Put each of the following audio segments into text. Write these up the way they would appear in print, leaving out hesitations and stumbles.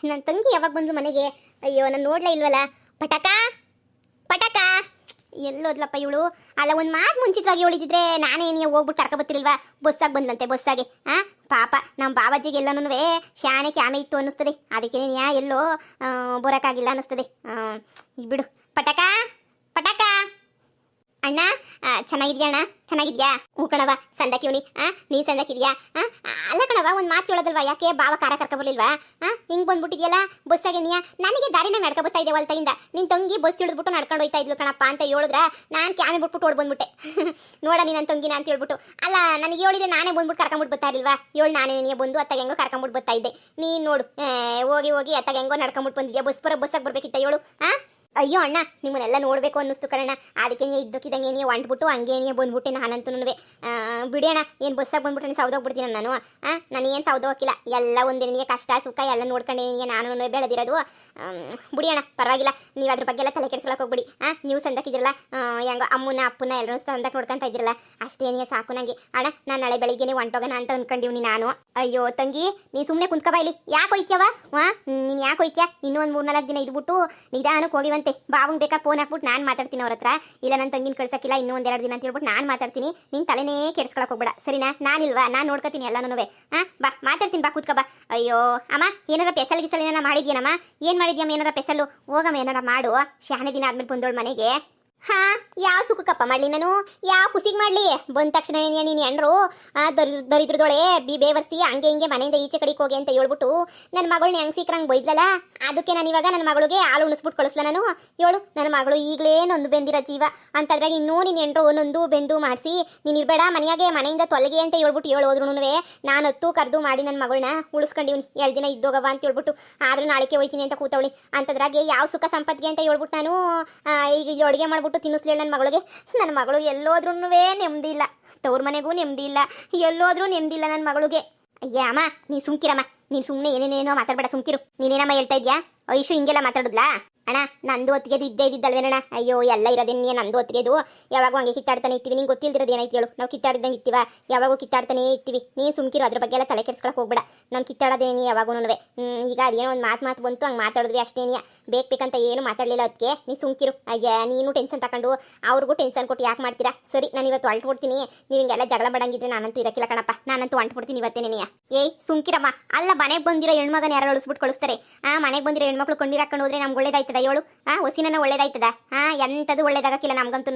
ನನ್ನ ತಂಗಿ ಯಾವಾಗ ಬಂದ್ಲು ಮನೆಗೆ? ಅಯ್ಯೋ ನಾನು ನೋಡ್ಲೇ ಇಲ್ವಲ್ಲ. ಪಟಾಕ ಪಟಾಕ ಎಲ್ಲೋದ್ಲಪ್ಪ ಇವಳು? ಅಲ್ಲ ಒಂದು ಮಾತು ಮುಂಚಿತವಾಗಿ ಹೇಳಿದ್ರೆ ನಾನೇ ನೀವು ಹೋಗ್ಬಿಟ್ಟು ಕರ್ಕೊಬತ್ತಿಲ್ವಾ? ಬಸ್ಸಾಗಿ ಬಂದ್ಲಂತೆ, ಬಸ್ಸಾಗಿ. ಪಾಪ ನಮ್ಮ ಬಾಬಾಜಿಗೆ ಎಲ್ಲನೂ ಶಾನೆ ಕ್ಯಾಮೆ ಇತ್ತು ಅನ್ನಿಸ್ತದೆ, ಅದಕ್ಕೆ ನೀನು ಎಲ್ಲೋ ಬರೋಕ್ಕಾಗಿಲ್ಲ ಅನ್ನಿಸ್ತದೆ. ಬಿಡು. ಪಟಾಕ ಪಟಾಕ ಅಣ್ಣ, ಚೆನ್ನಾಗಿದ್ಯಾ ಅಣ್ಣ? ಚೆನ್ನಾಗಿದ್ಯಾ? ಹ್ಞೂ ಕಣವ, ಸಂದಕಿವ್ನಿ. ನೀನು ಸಂದಕಿದ್ಯಾ? ಅಲ್ಲ ಕಣವ, ಒಂದು ಮಾತು ಹೇಳೋದಲ್ವಾ? ಯಾಕೆ ಬಾವ ಕಾರ ಕರ್ಕೊಬರ್ಲಿಲ್ವಾ? ಹಿಂಗೆ ಬಂದ್ಬಿಟ್ಟಿದ್ಯಲ್ಲ ಬಸ್ಸಾಗೆ ನೀ? ನನಗೆ ದಾರಿನಾಗ ನಡ್ಕೊಬತ್ತಾ ಇದ್ದೆ ಹೊಲ್ತದಿಂದ. ನಿನ್ನ ತಂಗಿ ಬಸ್ ಹಿಡಿದ್ಬಿಟ್ಟು ನಡ್ಕೊಂಡು ಹೋಯ್ತಾ ಇದ್ಲು ಕಣಪ್ಪ ಅಂತ ಹೇಳಿದ್ರ ನಾನು ಕ್ಯಾಮೆ ಬಿಟ್ಬಿಟ್ಟು ಓಡ್ ಬಂದ್ಬಿಟ್ಟೆ. ನೋಡ ನೀ ನನ್ನ ತಂಗಿನ ಅಂತ ಹೇಳ್ಬಿಟ್ಟು. ಅಲ್ಲ ನನಗೆ ಹೇಳಿದ್ರೆ ನಾನೇ ಬಂದ್ಬಿಟ್ಟು ಕರ್ಕೊಂಬಿಟ್ಟು ಬರ್ತಾ ಇರಲ್ವಾ? ಹೇಳು, ನಾನೇ ನೀನು ಬಂದು ಅತ್ತಾಗ ಹೆಂಗೋ ಕರ್ಕೊಂಬಿಟ್ಟು ಬರ್ತಾ ಇದ್ದೆ. ನೀನು ನೋಡು, ಹೋಗಿ ಹೋಗಿ ಅತ್ತಾಗ ಹೆಂಗೋ ನಡ್ಕೊಂಬಿಟ್ಟು ಬಂದಿದ್ಯಾ. ಬಸ್ಸಾಗಿ ಬರ್ಬೇಕಿತ್ತ ಹೇಳು? ಅಯ್ಯೋ ಅಣ್ಣ, ನಿಮ್ಮನ್ನೆಲ್ಲ ನೋಡಬೇಕು ಅನ್ನಿಸ್ತು ಕಣಣ್ಣ, ಅದಕ್ಕೆ ನೀ ಇದ್ದಕ್ಕಿದ್ದಂಗೆ ನೀ ಹೊಂಟ್ಬಿಟ್ಟು ಹಂಗೆ ನೀ ಬಂದ್ಬಿಟ್ಟೆ. ನಾನಂತೂ ಬಿಡೋಣ, ಏನು ಬಸ್ಸಾಗಿ ಬಂದ್ಬಿಟ್ಟು ಸೌದೋಗ್ಬಿಡ್ತೀನಿ ನಾನು. ನನಗೇನು ಸೌದೋಗಿಲ್ಲ, ಎಲ್ಲ ಒಂದೇ. ನೀ ಕಷ್ಟ ಸುಖ ಎಲ್ಲ ನೋಡ್ಕೊಂಡೆ ನಾನು ಬೆಳೆದಿರೋದು. ಬಿಡಿಯೋಣ, ಪರವಾಗಿಲ್ಲ. ನೀವು ಅದ್ರ ಬಗ್ಗೆ ಎಲ್ಲ ತಲೆ ಕೆಡಿಸ್ಕೊಳಕ್ಕೆ ಹೋಗ್ಬಿಡಿ. ನೀವು ಸಂದಕ್ಕಿದ್ರಲ್ಲ, ಹೆಂಗೋ ಅಮ್ಮನ ಅಪ್ಪನ ಎಲ್ಲರೂ ಸಂದಕ್ಕೆ ನೋಡ್ಕೊಂತ ಇದ್ರಲ್ಲ, ಅಷ್ಟೇ ನೀ ಸಾಕು ನನಗೆ. ಅಣ್ಣ, ನಾನು ನಾಳೆ ಬೆಳಿಗ್ಗೆನೆ ಹೊಂಟೋಗೋಣ ಅಂತ ಅನ್ಕೊಂಡಿವ್ನಿ ನಾನು. ಅಯ್ಯೋ ತಂಗಿ, ನೀ ಸುಮ್ಮನೆ ಕುಂತ್ಕೊಬಾ ಇಲ್ಲಿ. ಯಾಕೆ ಹೋಯ್ತವ? ನೀನು ಯಾಕೆ ಹೋಯ್ತ್ಯಾ? ಇನ್ನೂ ಒಂದು 3-4 ದಿನ ಇದ್ಬಿಟ್ಟು ನಿಧಾನಕ್ಕೆ ಹೋಗಿವಂತೆ. ಬಾವಂಗೆ ಬೇಕಾ ಫೋನ್ ಹಾಕ್ಬಿಟ್ಟು ನಾನು ಮಾತಾಡ್ತೀನಿ ಅವ್ರ ಹತ್ರ. ಇಲ್ಲ ನನ್ನ ತಂಗಿನ ಕಳ್ಸಕ್ಕಿಲ್ಲ, ಇನ್ನೂ 1-2 ದಿನ ಅಂತ ಹೇಳ್ಬಿಟ್ಟು ನಾನು ಮಾತಾಡ್ತೀನಿ. ನಿನ್ ತಲೆನೇ ಕೆಡಿಸ್ಕೊಳಕ್ಕೆ ಹೋಗ್ಬೇಡ, ಸರಿನಾ? ನಾನಿಲ್ವಾ? ನಾನು ನೋಡ್ಕೊತೀನಿ ಎಲ್ಲನೂ. ಬಾ ಮಾತಾಡ್ತೀನಿ, ಬಾ ಕೂತ್ಕೋ ಬಾ. ಅಯ್ಯೋ ಅಮ್ಮ, ಏನಾರ ಪೆಸಲ್ ಗಿಸಲ್ ಏನಾರ ಮಾಡಿದ್ಯನಮ್ಮ? ಏನು ಮಾಡಿದ್ಯಮ್ಮ? ಏನಾರ ಪೆಸಲು? ಹೋಗಮ್ಮ, ಏನಾರ ಮಾಡು. ಶಾನೆ ದಿನ ಆದ್ಮೇಲೆ ಬಂದೋಳು ಮನೆಗೆ. ಯಾವ ಸುಖಕ್ಕಪ್ಪ ಮಾಡ್ಲಿ ನಾನು? ಯಾವ ಖುಷಿಗೆ ಮಾಡ್ಲಿ? ಬಂದ ತಕ್ಷಣ ನೀನು ಎಂಡ್ರು ದರಿದ್ರದೊಳೆ ಬೇವರ್ಸಿ ಹಂಗೆ ಹಿಂಗೆ ಮನೆಯಿಂದ ಈಚೆ ಕಡೆಗೆ ಹೋಗಿ ಅಂತ ಹೇಳ್ಬಿಟ್ಟು ನನ್ನ ಮಗಳನ್ನ ಹೆಂಗೆ ಸೀಕ್ರಂಗೆ ಬೈದ್ಲಲ್ಲ, ಅದಕ್ಕೆ ನಾನು ಇವಾಗ ನನ್ನ ಮಗಳಿಗೆ ಹಾಲು ಉಣಿಸ್ಬಿಟ್ಟು ಕಳಿಸ್ಲ ನಾನು. ಹೇಳು, ನನ್ನ ಮಗಳು ಈಗಲೇ ನೊಂದು ಬೆಂದಿರೋ ಜೀವ ಅಂತದ್ರಾಗ ಇನ್ನೂ ನೀನು ಎಂಡ್ರು ನೊಂದು ಬೆಂದು ಮಾಡಿಸಿ ನೀನು ಇರಬೇಡ ಮನೆಯಿಂದ ತೊಲಗೆ ಅಂತ ಹೇಳ್ಬಿಟ್ಟು ಹೇಳೋದ್ರೂ ನಾನು ಹೊತ್ತು ಕರೆದು ಮಾಡಿ ನನ್ನ ಮಗಳನ್ನ ಉಳಿಸ್ಕೊಂಡಿವ್ನಿ. 2 ದಿನ ಇದ್ದೋಗವ ಅಂತ ಹೇಳ್ಬಿಟ್ಟು. ಆದ್ರೂ ನಾಳೆಗೆ ಹೋಯ್ತೀನಿ ಅಂತ ಕೂತವಳಿ. ಅಂತದ್ರಾಗೆ ಯಾವ ಸುಖ ಸಂಪತ್ತಿಗೆ ಅಂತ ಹೇಳ್ಬಿಟ್ಟು ನಾನು ಈಗ ಅಡುಗೆ ಮಾಡ್ಬಿಟ್ಟು ತಿನ್ನಿಸ್ಲೇಳ ನನ್ನ ಮಗಳಿಗೆ. ನನ್ನ ಮಗಳು ಎಲ್ಲೋದ್ರೂ ನೆಮ್ಮದಿ ಇಲ್ಲ, ತವ್ರ ಮನೆಗೂ ನೆಮ್ಮದಿ ಇಲ್ಲ, ಎಲ್ಲೋದ್ರೂ ನೆಮ್ಮದಿ ಇಲ್ಲ ನನ್ನ ಮಗಳಿಗೆ. ಅಯ್ಯ ಅಮ್ಮ, ನೀ ಸುಮ್ಕಿರಮ್ಮ. ನೀನು ಸುಮ್ಮನೆ ಏನೇನೇನೋ ಮಾತಾಡ್ಬೇಡ, ಸುಮ್ಕಿರು. ನೀನೇನಮ್ಮ ಹೇಳ್ತಾ ಇದ್ಯಾ? ಐಶು ಹಿಂಗೆಲ್ಲ ಮಾತಾಡುದ್ಲಾ? ಅಣ್ಣ, ನಂದು ಹೊತ್ತಿಗೆದು ಇದ್ದಲ್ವೇನಣ್ಣ? ಅಯ್ಯೋ, ಎಲ್ಲ ಇರೋದೇನೇ ನಂದು ಹೊತ್ತಿಗೆದು. ಯಾವಾಗೂ ಹಂಗೆ ಕಿತ್ತಾಡ್ತಾನೆ ಇರ್ತೀವಿ. ನಿಂಗೆ ಗೊತ್ತಿಲ್ದಿರೋದು ಏನಾಯ್ತು ಹೇಳು? ನಾವು ಕಿತ್ತಾಡ್ದಂಗೆ ಇರ್ತೀವ? ಯಾವಾಗೂ ಕಿತ್ತಾಡ್ತಾನೆ ಇರ್ತೀವಿ. ನೀನು ಸುಮ್ಕಿರು, ಅದ್ರ ಬಗ್ಗೆ ಎಲ್ಲ ತಲೆ ಕೆಡ್ಸ್ಕೊಳಕ್ಕೆ ಹೋಗ್ಬೇಡ. ನಾನು ಕಿತ್ತಾಡೋದೇನಿ ಯಾವಾಗೂ. ಈಗ ಅದೇನೋ ಒಂದು ಮಾತು ಬಂತು, ಹಂಗೆ ಮಾತಾಡಿದ್ವಿ ಅಷ್ಟೇನಿಯ. ಬೇಕಂತ ಏನು ಮಾತಾಡಲಿಲ್ಲ. ಅದಕ್ಕೆ ನೀ ಸುಮ್ಕಿರು. ಅಯ್ಯ, ನೀನು ಟೆನ್ಷನ್ ತಗೊಂಡು ಅವ್ರಿಗೂ ಟೆನ್ಷನ್ ಕೊಟ್ಟು ಯಾಕೆ ಮಾಡ್ತೀರಾ? ಸರಿ, ನಾನು ಇವತ್ತು ಹೊರಟ್ಬಿಡ್ತೀನಿ. ನೀವು ಹಿಂಗೆಲ್ಲ ಜಗಳ ಬಡಂಗಿದ್ರೆ ನಾನಂತೂ ಇರಕ್ಕಿಲ್ಲ ಕಣಪ್ಪ. ನಾನಂತೂ ಹೊಂಟ್ಬಿಡ್ತೀನಿ ಇವತ್ತೇನೆಯ. ಏಯ್ ಸುಮ್ಕಿರಮ್ಮ. ಅಲ್ಲ, ಮನೆಗೆ ಬಂದಿರೋ ಹೆಣ್ಮಗನ ಯಾರು ಅಳಿಸ್ಬಿಟ್ಟು ಕಳಿಸ್ತಾರೆ? ಮನೆಗೆ ಬಂದಿರೋ ಹೆಣ್ಮಕ್ಳು ಕೊಂಡಿರಾಕೊಂಡು ಹೋದ್ರೆ ನಮ್ಗೆ ಒಳ್ಳೇದಾಯ್ತದ ಹೇಳು? ಹೊಸಿನ ಒಳ್ಳೇದಾಯ್ತದ? ಎಂಥದ್ದು ಒಳ್ಳೇದಾಗಕ್ಕಿಲ್ಲ ನಮ್ಗಂತೂ.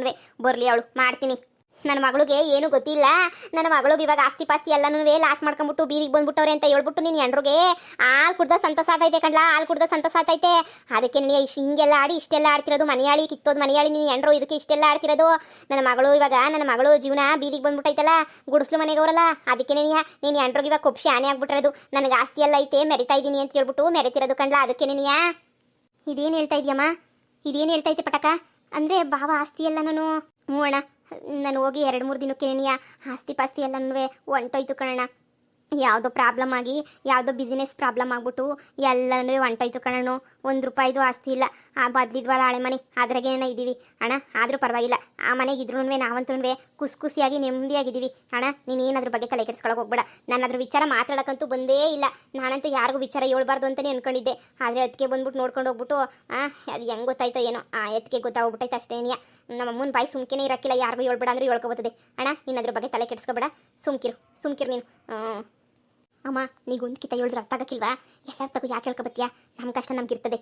ಬರ್ಲಿ ಅವಳು, ಮಾಡ್ತೀನಿ. ನನ್ನ ಮಗಳಿಗೆ ಏನು ಗೊತ್ತಿಲ್ಲ. ನನ್ನ ಮಗಳಿಗೆ ಇವಾಗ ಆಸ್ತಿ ಪಾಸ್ತಿ ಎಲ್ಲನೂ ಲಾಸ್ ಮಾಡ್ಕೊಂಬಿಟ್ಟು ಬೀದಿಗೆ ಬಂದ್ಬಿಟ್ಟವ್ರೆ ಅಂತ ಹೇಳ್ಬಿಟ್ಟು ನೀನು ಎಂಡ್ರಿಗೆ ಹಾಲು ಕುಡ್ದ ಸಂತೋಷ ಆತೈತೆ ಕಣ್ಲಾ. ಹಾಲು ಕುಡ್ದ ಸಂತೋಷ ಆತೈತೆ. ಅದಕ್ಕೆ ನೀನು ಹಿಂಗೆಲ್ಲ ಆಡಿ ಇಷ್ಟೆಲ್ಲ ಆಡ್ತಿರೋದು. ಮನೆಯಾಳಿ ಕಿತ್ತೋದು ಮನೆಯಾಳಿ ನೀನು ಎಂಡ್ರು ಇದಕ್ಕೆ ಇಷ್ಟೆಲ್ಲ ಆಡ್ತಿರೋದು. ನನ್ನ ಮಗಳು ಜೀವನ ಬೀದಿಗೆ ಬಂದ್ಬಿಟ್ಟೈತಲ್ಲ, ಗುಡಿಸ್ಲು ಮನೆಗವ್ರಲ್ಲ. ಅದಕ್ಕೆ ನೀನು ಎಂಡ್ರಿಗೆ ಇವಾಗ ಕೊಪ್ಸಿ ಆನೆ ಆಗ್ಬಿಟ್ಟಿರೋದು. ನನಗೆ ಆಸ್ತಿ ಎಲ್ಲ ಐತೆ, ಮೆರಿತಾ ಇದ್ದೀನಿ ಅಂತ ಹೇಳ್ಬಿಟ್ಟು ಮೆರಿತಿರೋದು ಕಣ್ಲಾ. ಅದಕ್ಕೆ ನೀನಿಯಾ ಇದೇನು ಹೇಳ್ತಾ ಇದೆಯಮ್ಮ? ಇದೇನು ಹೇಳ್ತೈತೆ ಪಟಕ? ಅಂದರೆ ಬಾವ ಆಸ್ತಿ ಎಲ್ಲ ನಾನು? ಹ್ಞೂ ಅಣ್ಣ, ನಾನು ಹೋಗಿ 2-3 ದಿನಕ್ಕೆ ಆಸ್ತಿ ಪಾಸ್ತಿ ಎಲ್ಲನೂ ಹೊಂಟೋಯ್ತು ಕಣಣ್ಣ. ಯಾವುದೋ ಪ್ರಾಬ್ಲಮ್ ಆಗಿ, ಯಾವುದೋ ಬಿಸ್ನೆಸ್ ಪ್ರಾಬ್ಲಮ್ ಆಗ್ಬಿಟ್ಟು ಎಲ್ಲನೂ ಹೊಂಟೋಯ್ತು ಕಣಣ್ಣ. 1 ರೂಪಾಯಿದು ಆಸ್ತಿ ಇಲ್ಲ. ಬದ್ಲಿದ್ವಲ್ಲ ಹಳೆ ಮನೆ, ಅದ್ರಾಗೇನ ಇದ್ದೀವಿ ಅಣ್ಣ. ಆದರೂ ಪರವಾಗಿಲ್ಲ, ಆ ಮನೆಗಿದ್ರೂ ನಾವಂತೂ ಖುಷಿಯಾಗಿ ನೆಮ್ಮದಿಯಾಗಿದ್ದೀವಿ ಅಣ್ಣ. ನೀನೇನು ಅದ್ರ ಬಗ್ಗೆ ತಲೆ ಕೆಡಿಸ್ಕೊಳಕ್ಕೆ ಹೋಗ್ಬೇಡ. ನಾನು ಅದ್ರ ವಿಚಾರ ಮಾತಾಡೋಕ್ಕಂತೂ ಬಂದೇ ಇಲ್ಲ. ನಾನಂತೂ ಯಾರಿಗೂ ವಿಚಾರ ಹೇಳ್ಬಾರ್ದು ಅಂತಲೇ ಅನ್ಕೊಂಡಿದ್ದೆ. ಆದರೆ ಅದಕ್ಕೆ ಬಂದ್ಬಿಟ್ಟು ನೋಡ್ಕೊಂಡು ಹೋಗ್ಬಿಟ್ಟು ಅದು ಹೆಂಗೆ ಗೊತ್ತಾಯ್ತೋ ಏನೋ, ಅದಕ್ಕೆ ಗೊತ್ತಾಗ್ಬಿಟ್ಟೈತೆ ಅಷ್ಟೇನಿಯ. ನಮ್ಮ ಅಮ್ಮನ ಬಾಯಿ ಸುಮ್ಕೆನೇ ಇರೋಕ್ಕಿಲ್ಲ. ಯಾರಿಗೂ ಹೇಳ್ಬೇಡ ಅಂದ್ರೆ ಹೇಳ್ಕೊಬತ್ತದೆ. ಅಣ್ಣ, ನೀನು ಅದ್ರ ಬಗ್ಗೆ ತಲೆ ಕೆಡಿಸ್ಕೊಬೇಡ. ಸುಮ್ಕಿರು ನೀನು. ಅಮ್ಮ, ನೀಗೊಂದು ಕಿತ್ತ ಹೇಳಿದ್ರೆ ಅರ್ಥ ಆಗಕ್ಕಿಲ್ವಾ? ಎಲ್ಲರ ತಗೋ ಯಾಕೆ ಹೇಳ್ಕೊಬತ್ತೀಯಾ? ನಮ್ಮ ಕಷ್ಟ ನಮ್ಗಿರ್ತದೆ.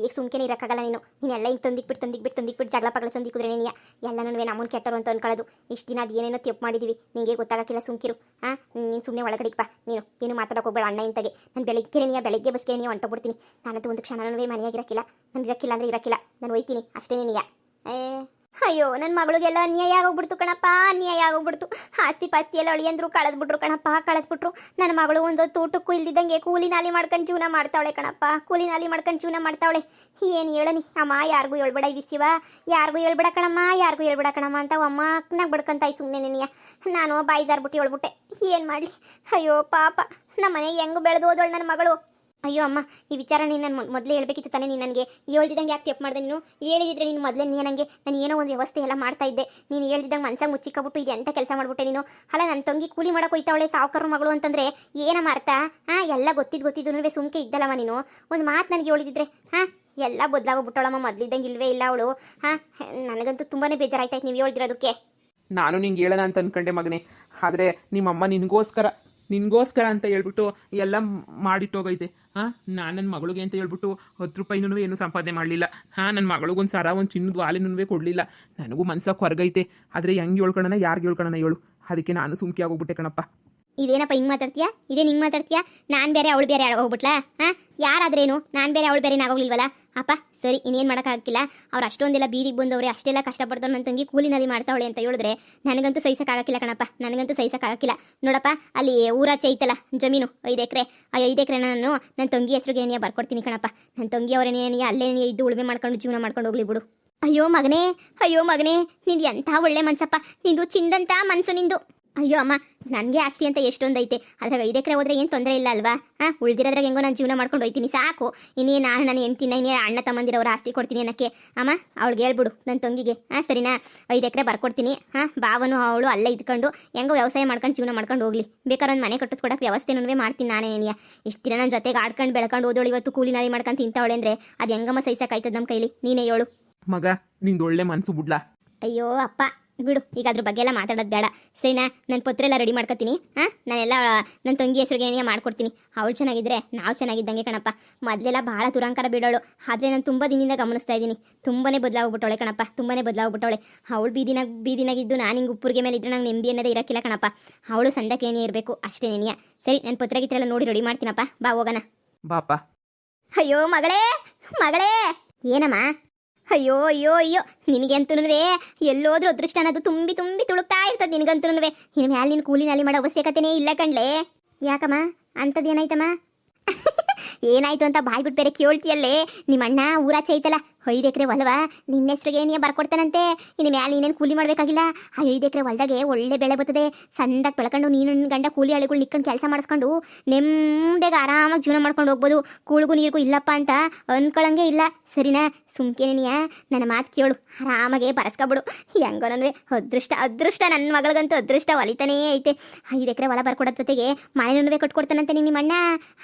ಈಗ ಸುಮ್ಕೆನೇ ಇರೋಕ್ಕಾಗಲ್ಲ ನೀನು. ನೀನೆಲ್ಲ ಹಿಂಗೆ ತಂದಿಕ್ಬಿಟ್ಟು ಜಗಳ ಪಗಳ ತಂದಿಕ್ಕಿದ್ರೆ ನೀನು ಎಲ್ಲನೂ ನಮ್ಮನ್ನು ಕೆಟ್ಟರು ಅಂತ ಅನ್ಕೊಳ್ಳೋದು. ಇಷ್ಟು ದಿನ ಅದು ಏನೇನೋ ತಪ್ಪು ಮಾಡಿದ್ದೀವಿ, ನಿಮಗೆ ಗೊತ್ತಾಗಕ್ಕಿಲ್ಲ. ಸುಮ್ಕಿರು. ನೀನು ಸುಮ್ಮನೆ ಒಳಗಡೆಗೆ ಬಾ. ನೀನು ಮಾತಾಡೋಕೆ ಹೋಗ್ಬೇಡ ಅಣ್ಣ ಇಂತಾಗೆ. ನಾನು ಬೆಳಗ್ಗೆ ಬಸ್ಗೆ ಹೊಂಟೋಗ್ಬಿಡ್ತೀನಿ. ನಾನಂತೂ ಒಂದು ಕ್ಷಣನೂ ಮನೆಯಾಗಿರಕ್ಕಿಲ್ಲ. ನಾನು ಇರಕ್ಕಿಲ್ಲ ಅಂದರೆ ಇರಕ್ಕಿಲ್ಲ. ನಾನು ಹೋಯ್ತೀನಿ ಅಷ್ಟೇ. ನೀನಿಯ ಅಯ್ಯೋ, ನನ್ನ ಮಗಳಿಗೆಲ್ಲ ಅನ್ಯಾಯ ಆಗೋಗ್ಬಿಡ್ತು ಕಣಪ್ಪ, ಅನ್ಯಾಯ ಆಗೋಗ್ಬಿಡ್ತು. ಆಸ್ತಿ ಪಾಸ್ತಿ ಎಲ್ಲ ಅಳಿಯಂದ್ರು ಕಳೆದ್ಬಿಟ್ರು ಕಣಪ್ಪ, ಕಳೆದ್ಬಿಟ್ರು. ನನ್ನ ಮಗಳು ಒಂದೊತ್ತು ಊಟಕ್ಕೂ ಇಲ್ದಿದ್ದಂಗೆ ಕೂಲಿ ನಾಲಿ ಮಾಡ್ಕೊಂಡು ಜೀವನ ಮಾಡ್ತಾವಳೆ ಕಣಪ್ಪ, ಕೂಲಿ ನಾಲಿ ಮಾಡ್ಕೊಂಡು ಜೀವನ ಮಾಡ್ತಾವಳೆ. ಏನು ಹೇಳನಿ ಅಮ್ಮ? ಯಾರಿಗೂ ಹೇಳ್ಬೇಡ ಈ ವಿಷಯವ, ಯಾರಿಗೂ ಹೇಳ್ಬೇಡ ಕಣಮ್ಮ ಅಂತ ಅಮ್ಮನಾಗ ಬಡ್ಕೊಂತಾಯ್ತು ಸುಮ್ಮನೆ ನೆನೆಯ. ನಾನು ಬಾಯಿ ಜಾರ್ಬಿಟ್ಟು ಹೇಳ್ಬಿಟ್ಟೆ. ಏನು ಮಾಡಲಿ? ಅಯ್ಯೋ ಪಾಪ, ನಮ್ಮ ಮನೆಗೆ ಹೆಂಗೂ ಬೆಳೆದು ಹೋದವಳು ನನ್ನ ಮಗಳು. ಅಯ್ಯೋ ಅಮ್ಮ, ಈ ವಿಚಾರ ನೀನು ನಾನು ಮೊದಲೇ ಹೇಳ್ಬೇಕಿತ್ತು ತಾನೇ. ನೀನು ನನಗೆ ಹೇಳ್ದಿದ್ದಂಗೆ ಯಾಕೆ ತಪ್ಪು ಮಾಡಿದೆ ನೀನು? ಹೇಳಿದ್ರೆ ನೀನು ಮೊದಲೇ ನನಗೆ ನಾನು ಏನೋ ಒಂದು ವ್ಯವಸ್ಥೆ ಎಲ್ಲ ಮಾಡ್ತಾ ಇದ್ದೆ. ನೀನು ಹೇಳ್ದಿದ್ದಂಗೆ ಮನ್ಸಾಗ ಮುಚ್ಚಿಕ್ಕೊಬಿಟ್ಟು ಇದು ಎಂಥ ಕೆಲಸ ಮಾಡ್ಬಿಟ್ಟೆ ನೀನು. ಅಲ್ಲ, ನನ್ನ ತಂಗಿ ಕೂಲಿ ಮಾಡೋಕೆ ಹೋಯ್ತಾವಳೆ, ಸಾವುಕಾರ ಮಗಳು ಅಂತಂದ್ರೆ ಏನ ಮಾರ್ತಾ? ಎಲ್ಲ ಗೊತ್ತಿದ್ದು ಸುಮ್ಕೆ ಇದ್ದಲ್ಲವ ನೀನು. ಒಂದು ಮಾತು ನನಗೆ ಹೇಳಿದಿದ್ರೆ ಎಲ್ಲ ಬದಲಾಗೋಗ್ಬಿಟ್ಟವಳಮ್ಮ. ಮೊದಲಿದ್ದಂಗೆ ಇಲ್ವೇ ಇಲ್ಲ ಅವಳು. ನನಗಂತೂ ತುಂಬಾ ಬೇಜಾರಾಯ್ತಾಯ್ತು ನೀವು ಹೇಳ್ದಿರೋದಕ್ಕೆ. ನಾನು ನಿಂಗೆ ಹೇಳೋಣ ಅಂತ ಅನ್ಕೊಂಡೆ ಮಗನೇ, ಆದರೆ ನಿಮ್ಮಮ್ಮ ನಿನಗೋಸ್ಕರ ಅಂತ ಹೇಳ್ಬಿಟ್ಟು ಎಲ್ಲ ಮಾಡಿಟ್ಟೋಗೈತೆ. ನಾನು ನನ್ನ ಮಗಳಿಗೆ ಅಂತ ಹೇಳ್ಬಿಟ್ಟು 10 ರೂಪಾಯಿನೂ ಏನು ಸಂಪಾದನೆ ಮಾಡಲಿಲ್ಲ. ನನ್ನ ಮಗಳಿಗೊಂದು ಸರ ಒಂದು ಚಿನ್ನದ ವಾಲಿನೂ ಕೊಡಲಿಲ್ಲ. ನನಗೂ ಮನ್ಸಕ್ಕೆ ಹೊರಗೈತೆ. ಆದರೆ ಹೆಂಗೆ ಹೇಳ್ಕೊಳ್ಳೋಣ, ಯಾರಿಗೆ ಹೇಳ್ಕೊಳ್ಳೋಣ ಹೇಳು? ಅದಕ್ಕೆ ನಾನು ಸುಮ್ಕಿ ಆಗೋಗ್ಬಿಟ್ಟೆ ಕಣಪ್ಪ. ಇದೇನಪ್ಪ ಹಿಂಗೆ ಮಾತಾಡ್ತೀಯಾ? ಹಿಂಗೆ ಮಾತಾಡ್ತೀಯಾ? ನಾನು ಬೇರೆ ಅವಳು ಬೇರೆ ಹೋಗ್ಬಿಟ್ಲಾ? ಯಾರಾದ್ರೇನು? ನಾನು ಬೇರೆ ಅವಳು ಬೇರೆ ಆಗೋಗ್ಲಿಲ್ವಲ್ಲ ಅಪ್ಪ. ಸರಿ, ಇನ್ನೇನು ಮಾಡೋಕ್ಕಾಗಿಲ್ಲ. ಅವ್ರು ಅಷ್ಟೊಂದೆಲ್ಲ ಬೀದಿಗೆ ಬಂದವ್ರೆ, ಅಷ್ಟೆಲ್ಲ ಕಷ್ಟಪಡ್ತಾರೆ. ನನ್ನ ತಂಗಿ ಕೂಲಿನಲ್ಲಿ ಮಾಡ್ತಾವಳೆ ಅಂತ ಹೇಳಿದ್ರೆ ನನಗಂತೂ ಸಹಿಸಕ್ಕಾಗಕ್ಕಿಲ್ಲ ಕಣಪ್ಪ. ನನಗಂತೂ ಸಹಿಸಕ್ಕಾಗಕ್ಕಿಲ್ಲ. ನೋಡಪ್ಪ, ಅಲ್ಲಿ ಊರಾಚೆ ಐತಲ್ಲ ಜಮೀನು 5 ಎಕರೆ. ಆ 5 ಎಕರೆ ನಾನು ನನ್ನ ತಂಗಿ ಹೆಸ್ರಿಗೆ ಏನಿಯ ಬರ್ಕೊಡ್ತೀನಿ ಕಣಪ್ಪ. ನನ್ನ ತಂಗಿ ಅವರೇನೇ ಅಲ್ಲೇ ಇದ್ದು ಉಳುಮೆ ಮಾಡ್ಕೊಂಡು ಜೀವನ ಮಾಡ್ಕೊಂಡು ಹೋಗ್ಲಿ ಬಿಡು. ಅಯ್ಯೋ ಮಗನೇ, ನಿಂದು ಎಂಥ ಒಳ್ಳೆ ಮನ್ಸಪ್ಪ. ನಿಂದು ಚಿಂದಂತ ಮನ್ಸು ನಿಂದು. ಅಯ್ಯೋ ಅಮ್ಮ, ನನಗೆ ಆಸ್ತಿ ಅಂತ ಎಷ್ಟೊಂದೈತೆ. ಅದ್ರಾಗ 5 ಎಕರೆ ಹೋದ್ರೆ ಏನು ತೊಂದರೆ ಇಲ್ಲ ಅಲ್ವಾ? ಉಳ್ದಿರೋದ್ರಾಗ ಹೆಂಗೋ ನಾನು ಜೀವನ ಮಾಡ್ಕೊಂಡು ಹೋಯ್ತೀನಿ, ಸಾಕು. ಇನ್ನೇ ನಾನು ಹೆಣ್ತಿನ ಇನ್ನೇ ಅಣ್ಣ ತಮ್ಮಂದಿರವ್ರ ಆಸ್ತಿ ಕೊಡ್ತೀನಿ ಅನ್ನಕ್ಕೆ. ಅಮ್ಮ, ಅವಳಿಗೆ ಹೇಳ್ಬಿಡು ನನ್ನ ತಂಗಿಗೆ. ಸರಿನಾ? 5 ಎಕರೆ ಬರ್ಕೊಡ್ತೀನಿ. ಬಾವನು ಅವಳು ಅಲ್ಲೇ ಇದ್ಕೊಂಡು ಹೆಂಗೋ ವ್ಯವಸಾಯ ಮಾಡ್ಕೊಂಡು ಜೀವನ ಮಾಡ್ಕೊಂಡು ಹೋಗ್ಲಿ. ಬೇಕಾದ್ರೆ ಒಂದು ಮನೆ ಕಟ್ಟಿಸ್ಕೊಡಕ್ಕೆ ವ್ಯವಸ್ಥೆನೂ ಮಾಡ್ತೀನಿ ನಾನೇ. ಏನಿಯ ಇಷ್ಟು ದಿನ ನನ್ನ ಜೊತೆಗೆ ಆಡ್ಕೊಂಡು ಬೆಳ್ಕೊಂಡು ಓದೋಳು ಇವತ್ತು ಕೂಲಿ ನಾಲಿ ಮಾಡ್ಕೊಂಡು ತಿಂತಾವಳೆ ಅಂದರೆ ಅದು ಹೆಂಗಮ್ಮ ಸಹಿಸಕ್ಕಾಯ್ತದ ನಮ್ಮ ಕೈಲಿ? ನೀನೇ ಹೇಳು ಮಗ. ನಿಂದು ಒಳ್ಳೆ ಮನಸ್ಸು ಬಿಡ್ಲಾ? ಅಯ್ಯೋ ಅಪ್ಪ, ಬಿಡು, ಈಗ ಅದ್ರ ಬಗ್ಗೆ ಎಲ್ಲ ಮಾತಾಡೋದು ಬೇಡ ಸರಿನಾ? ನನ್ನ ಪತ್ರ ಎಲ್ಲ ರೆಡಿ ಮಾಡ್ಕೊತೀನಿ. ನಾನೆಲ್ಲ ನನ್ನ ತಂಗಿ ಹೆಸರಿಗೆ ಏನೇ ಮಾಡ್ಕೊಡ್ತೀನಿ. ಅವಳು ಚೆನ್ನಾಗಿದ್ರೆ ನಾವು ಚೆನ್ನಾಗಿದ್ದಂಗೆ ಕಣಪ್ಪ. ಮೊದಲೆಲ್ಲ ಭಾಳ ದುರಂಕಾರ ಬೀಳೋಳು, ಆದರೆ ನಾನು ತುಂಬ ದಿನದಿಂದ ಗಮನಿಸ್ತಾ ಇದ್ದೀನಿ. ತುಂಬಾ ಬದಲಾಗ್ಬಿಟ್ಟವಳೆ ಕಣಪ್ಪ, ತುಂಬಾ ಬದಲಾಗ್ಬಿಟ್ಟವಳೆ. ಅವಳು ಬೀದಿನಾಗಿದ್ದು ನಾನು ಹಿಂಗೆ ಉಪ್ಪುರಿಗೆ ಮೇಲೆ ಇದ್ರೆ ನಂಗೆ ನೆಮ್ಮದಿ ಅನ್ನೋದೇ ಇರೋಕ್ಕಿಲ್ಲ ಕಣಪ್ಪ. ಅವಳು ಸಂದಕ್ಕೆ ಏನೇ ಇರಬೇಕು ಅಷ್ಟೇ ನೆನೆಯ. ಸರಿ, ನನ್ನ ಪತ್ರಗಿತ್ರ ಎಲ್ಲ ನೋಡಿ ರೆಡಿ ಮಾಡ್ತೀನಪ್ಪ. ಬಾ ಹೋಗೋಣ. ಬಾಪ. ಅಯ್ಯೋ ಮಗಳೇ ಏನಮ್ಮ? ಅಯ್ಯೋ ನಿನಗಂತೂ ಎಲ್ಲೋದ್ರೂ ಅದೃಷ್ಟ ಅನ್ನೋದು ತುಂಬಿ ತುಳುಕ್ತಾ ಇರ್ತದೆ ನಿನಗಂತೂ. ಇನ್ನು ಮ್ಯಾಲೆ ನೀನು ಕೂಲಿ ನಾಲಿ ಮಾಡೋ ಅವಶ್ಯಕತೆನೇ ಇಲ್ಲ ಕಣ್ಲೆ. ಯಾಕಮ್ಮ, ಅಂಥದ್ದು ಏನಾಯ್ತಮ್ಮ? ಏನಾಯ್ತು ಅಂತ ಬಾಯ್ಬಿಟ್ಟು ಬೇರೆ ಕೇಳ್ತೀಯಲ್ಲೇ. ನಿಮ್ಮ ಅಣ್ಣ ಊರಾಚೆ ಐತಲ್ಲ 5 ಎಕರೆ ಹೊಲವ ನಿನ್ನ ಹೆಸ್ರಿಗೆ ನೀ ಬರ್ಕೊಡ್ತಾನಂತೆ. ಇನ್ನು ಮ್ಯಾಲೆ ನೀನೇನು ಕೂಲಿ ಮಾಡಬೇಕಾಗಿಲ್ಲ. ಆ 5 ಎಕರೆ ಹೊಲದಾಗೆ ಒಳ್ಳೆ ಬೆಳೆ ಬರ್ತದೆ. ಸಂದಾಗಿ ಬೆಳ್ಕೊಂಡು ನೀನು ಗಂಡ ಕೂಲಿ ಹಳಿಗಳು ನಿಕ್ಕೊಂಡು ಕೆಲಸ ಮಾಡಿಸ್ಕೊಂಡು ನೆಮ್ಮದಿಗೆ ಆರಾಮಾಗಿ ಜೀವನ ಮಾಡ್ಕೊಂಡು ಹೋಗ್ಬೋದು. ಕೂಳಿಗೂ ನೀರಿಗೂ ಇಲ್ಲಪ್ಪ ಅಂತ ಅನ್ಕೊಳಂಗೆ ಇಲ್ಲ. ಸರಿನಾ? ಸುಮ್ಕೇನಿಯ ನನ್ನ ಮಾತು ಕೇಳು, ಆರಾಮಾಗೆ ಬರಸ್ಕೊಬಿಡು. ಹೆಂಗೋ ನನಗೆ ಅದೃಷ್ಟ ನನ್ನ ಮಗಳಿಗಂತೂ ಅದೃಷ್ಟ ಒಲಿತಾನೇ ಐತೆ. 5 ಎಕರೆ ಹೊಲ ಬರ್ಕೊಡೋದ್ರ ಜೊತೆಗೆ ಮನೆನೂ ಕಟ್ಕೊಡ್ತಾನಂತೆ ನಿಮ್ಮ ಅಣ್ಣ.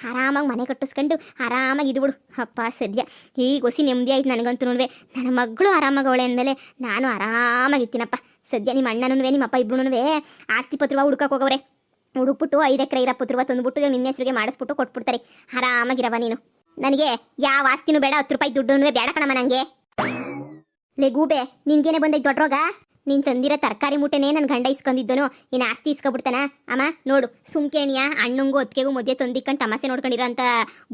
ಆರಾಮಾಗಿ ಮನೆ ಕಟ್ಟಿಸ್ಕೊಂಡು ಆರಾಮಾಗಿ ಇದು ಬಿಡು. ಅಪ್ಪ ಸದ್ಯ ಈಗ ಹೊಸಿ ನೆಮ್ಮದಿ ಆಯ್ತು ನನಗಂತೂ. ನನ್ನ ಮಗಳು ಆರಾಮಾಗವಳೆ ಅಂದಮೇಲೆ ನಾನು ಆರಾಮಾಗಿರ್ತೀನಪ್ಪ. ಸದ್ಯ ನಿಮ್ಮ ಅಣ್ಣನೂ ನಿಮ್ಮ ಅಪ್ಪ ಇಬ್ರು ಆಸ್ತಿ ಪತ್ರವ ಹುಡುಕಕ್ಕೆ ಹೋಗವ್ರೆ. ಹುಡುಕ್ಬಿಟ್ಟು 5 ಎಕರೆ ಇರೋ ಪತ್ರವ ತಂದುಬಿಟ್ಟು ನಿನ್ನ ಹೆಸರಿಗೆ ಮಾಡಿಸ್ಬಿಟ್ಟು ಕೊಟ್ಬಿಡ್ತಾರೆ. ಆರಾಮಾಗಿರವ ನೀನು. ನನಗೆ ಯಾವ ಆಸ್ತಿನೂ ಬೇಡ, 10 ರೂಪಾಯಿ ದುಡ್ಡು ಬೇಡ ಕಣಮ್ಮ ನನಗೆ. ಲೇ ಗೂಬೆ, ನಿನ್ಗೇನೆ ಬಂದೈತೆ ದೊಡ್ಡರೋಗ? ನೀನು ತಂದಿರೋ ತರಕಾರಿ ಮೂಟೆನೇ ನನ್ನ ಗಂಡ ಇಸ್ಕೊಂಡಿದ್ದನು, ಇನ್ನು ಆಸ್ತಿ ಇಸ್ಕೊಬಿಡ್ತಾನ? ಅಮ್ಮ ನೋಡು, ಸುಮ್ಕೇಣಿಯ ಅಣ್ಣಂಗೂ ಒತ್ತಿಗೆಗೂ ಮಧ್ಯೆ ತಂದಿಕ್ಕೊಂಡು ತಮಾಸೆ ನೋಡ್ಕೊಂಡಿರೋ ಅಂತ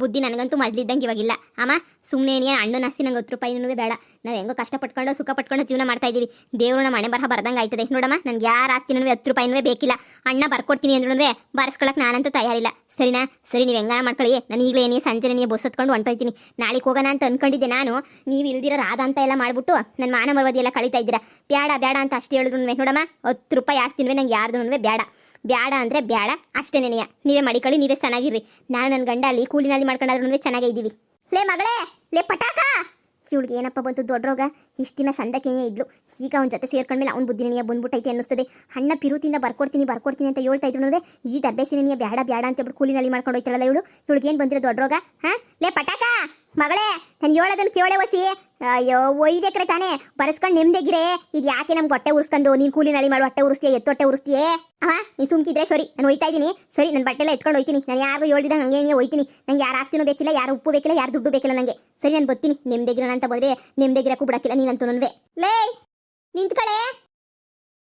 ಬುದ್ಧಿ ನನಗಂತೂ ಮೊದಲಿದ್ದಂಗೆ ಇವಾಗಿಲ್ಲ. ಅಮ್ಮ ಸುಮ್ಮನೆನಿಯ ಅಣ್ಣನ ಆಸ್ತಿ ನಂಗೆ 10 ರೂಪಾಯಿನೂ ಬೇಡ. ನಾವು ಹೆಂಗೋ ಕಷ್ಟಪಟ್ಕೊಂಡು ಸುಖ ಪಟ್ಕೊಂಡು ಜೀವನ ಮಾಡ್ತಾ ಇದ್ದೀವಿ. ದೇವರು ನಮ್ಮ ಮನೆ ಬರಹ ಬರ್ದಂಗೆ ಆಯ್ತದೆ ನೋಡಮ್ಮ. ನನಗೆ ಯಾರ ಆಸ್ತಿನೂ 10 ರೂಪಾಯಿನೂ ಬೇಕಿಲ್ಲ. ಅಣ್ಣ ಬರ್ಕೊಡ್ತೀನಿ ಅಂದ್ರೂ ಬರ್ಸ್ಕೊಳಕ್ಕೆ ನಾನಂತೂ ತಯಾರಿಲ್ಲ. ಸರಿನಾ? ಸರಿ, ನೀವು ಹೆಂಗಾರ ಮಾಡ್ಕೊಳ್ಳಿ. ನಾನು ಈಗಲೇ ಏನೇ ಸಂಜೆ ಬಸ್ ಹೊತ್ಕೊಂಡು ಹೊಂಟೋಯ್ತೀನಿ. ನಾಳೆಗೆ ಹೋಗೋಣ ಅಂತ ಅನ್ಕೊಂಡಿದ್ದೆ ನಾನು. ನೀವು ಇಲ್ದಿರೋ ರಾಧ ಅಂತ ಎಲ್ಲ ಮಾಡ್ಬಿಟ್ಟು ನನ್ನ ಮಾನ ಮರ್ಯಾದೆ ಎಲ್ಲ ಕಳೀತಾ ಇದ್ದೀರಾ. ಬೇಡ ಅಂತ ಅಷ್ಟೇ ಹೇಳಿದ್ರು ನೋಡಮ್ಮ. 10 ರೂಪಾಯಿ ಆಸ್ತಿನೂ ನಂಗೆ ಯಾರ್ದು ಬೇಡ ಅಂದರೆ ಬೇಡ ಅಷ್ಟೇ ನೆನೆಯ. ನೀವೇ ಮಾಡಿಕೊಳ್ಳಿ, ನೀವೇ ಚೆನ್ನಾಗಿರ್ರಿ. ನಾನು ನನ್ನ ಗಂಡ ಅಲ್ಲಿ ಕೂಲಿನಲ್ಲಿ ಮಾಡ್ಕೊಂಡಾದ್ರೂ ಚೆನ್ನಾಗೇ ಇದ್ದೀವಿ. ಲೇ ಮಗಳೇ, ಲೇ ಪಟಾಕ, ಇವಳಿಗೆ ಏನಪ್ಪ ಬಂತು ದೊಡ್ಡರೋಗ? ಇಷ್ಟು ದಿನ ಸಂದಕ್ಕೇನೇ ಇದ್ಲು, ಈಗ ಅವ್ನ ಜೊತೆ ಸೇರ್ಕೊಂಡ್ಮೇಲೆ ಅವ್ನ ಬುದ್ಧಿನಿಯ ಬಂದ್ಬಿಟ್ಟೈತೆ ಅನ್ನಿಸ್ತದೆ. ಅಣ್ಣ ಪಿರುತಿಂದ ಬರ್ಕೊಡ್ತೀನಿ ಅಂತ ಹೇಳ್ತಾ ಇದ್ರು ನೋಡ್ರೆ, ಈ ದರ್ಬೇಸಿನಿಯ ಬೇಡ ಅಂತ ಹೇಳ್ಬಿಟ್ಟು ಕೂಲಿನಲ್ಲಿ ಮಾಡ್ಕೊಂಡು ಹೋಯ್ತಾಳಲ್ಲ ಇವಳಿಗೆ ಏನು ಬಂದಿರೋ ದೊಡ್ಡರೋಗ? ಲೇ ಪಟಾಕ ಮಗಳೇ, ನಾನು ಹೇಳೋದನ್ನು ಕೇಳೇ ವಸಿ. ಅಯ್ಯೋ 5 ಎಕರೆ ತಾನೇ ಬರ್ಸ್ಕೊಂಡು ನೆಮ್ಮದಿಗಿರೇ. ಇದು ಯಾಕೆ ನಮ್ಗೆ ಹೊಟ್ಟೆ ಉರಿಸ್ಕೊಂಡು ನೀನು ಕೂಲಿನಲ್ಲಿ ಮಾಡಿ ಹೊಟ್ಟೆ ಉರಿಸ್ತೀಯ, ಎತ್ತೊಟ್ಟೆ ಉರಿಸ್ತೀಯೇ? ನೀನು ಸುಮ್ಕಿದ್ರೆ ಸರಿ, ನಾನು ಹೋಯ್ತಾ ಇದ್ದೀನಿ. ಸರಿ, ನನ್ನ ಬಟ್ಟೆಲ್ಲ ಎತ್ಕೊಂಡು ಹೋಯ್ತೀನಿ. ನಾನು ಯಾರಿಗೂ ಹೇಳ್ದಿದ್ದಂಗೆ ಹಂಗೆ ಹೋಯ್ತೀನಿ. ನಂಗೆ ಯಾರು ಆಸ್ತಿನೂ ಬೇಕಿಲ್ಲ, ಯಾರು ಉಪ್ಪು ಬೇಕಿಲ್ಲ, ಯಾರು ದುಡ್ಡು ಬೇಕಿಲ್ಲ ನನಗೆ. ಸರಿ, ನಾನು ಬರ್ತೀನಿ. ನೆಮ್ಮದಿಗಿರೋಣ ಅಂತ ಬಂದರೆ ನೆಮ್ಮದಿಗಿರಕ್ಕೂ ಬಿಡಕ್ಕಿಲ್ಲ ನೀನಂತೂ. ಲೇ ನಿಂತ್ಕಳೆ.